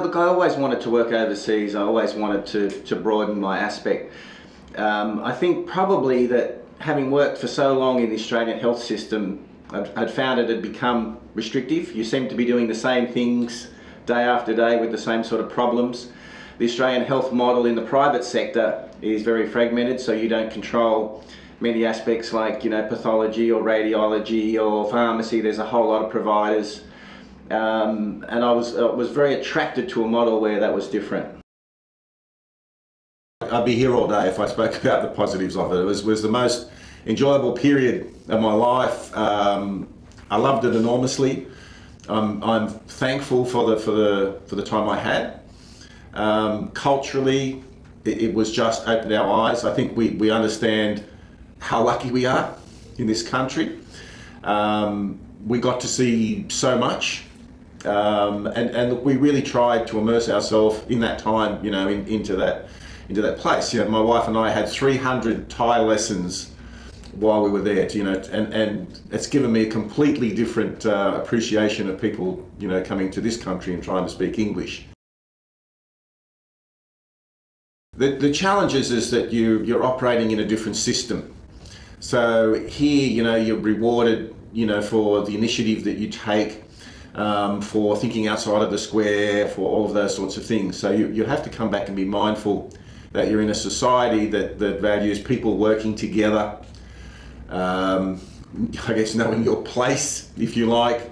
Look, I always wanted to work overseas. I always wanted to broaden my aspect. I think probably that having worked for so long in the Australian health system, I'd found it had become restrictive. You seem to be doing the same things day after day with the same sort of problems. The Australian health model in the private sector is very fragmented, so you don't control many aspects like, pathology or radiology or pharmacy. There's a whole lot of providers. And I was very attracted to a model where that was different. I'd be here all day if I spoke about the positives of it. It was the most enjoyable period of my life. I loved it enormously. I'm thankful for the time I had. Culturally, it was just opened our eyes. I think we understand how lucky we are in this country. We got to see so much. And we really tried to immerse ourselves in that time, into that place. My wife and I had 300 Thai lessons while we were there, and it's given me a completely different appreciation of people, coming to this country and trying to speak English. The challenge is that you're operating in a different system. So here, you're rewarded, for the initiative that you take, for thinking outside of the square, for all of those sorts of things. So you have to come back and be mindful that you're in a society that values people working together, I guess knowing your place, if you like,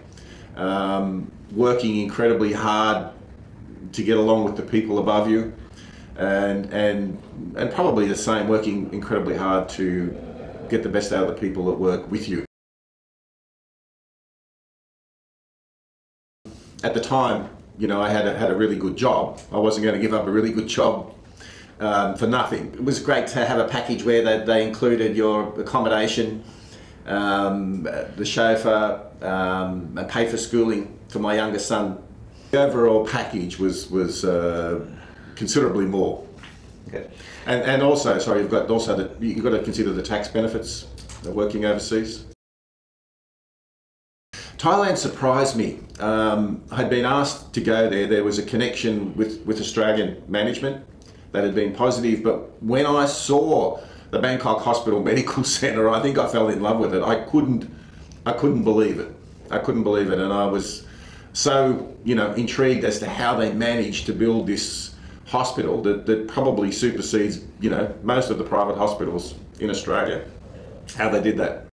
working incredibly hard to get along with the people above you, and probably the same, working incredibly hard to get the best out of the people that work with you. At the time, I had a really good job. I wasn't going to give up a really good job for nothing. It was great to have a package where they included your accommodation, the chauffeur, and pay for schooling for my youngest son. The overall package was considerably more. Okay. And also, sorry, you've got to consider the tax benefits of working overseas. Thailand surprised me. I'd been asked to go there. There was a connection with Australian management that had been positive, but when I saw the Bangkok Hospital Medical Centre, I think I fell in love with it. I couldn't believe it. I couldn't believe it, and I was so intrigued as to how they managed to build this hospital that probably supersedes most of the private hospitals in Australia. How they did that.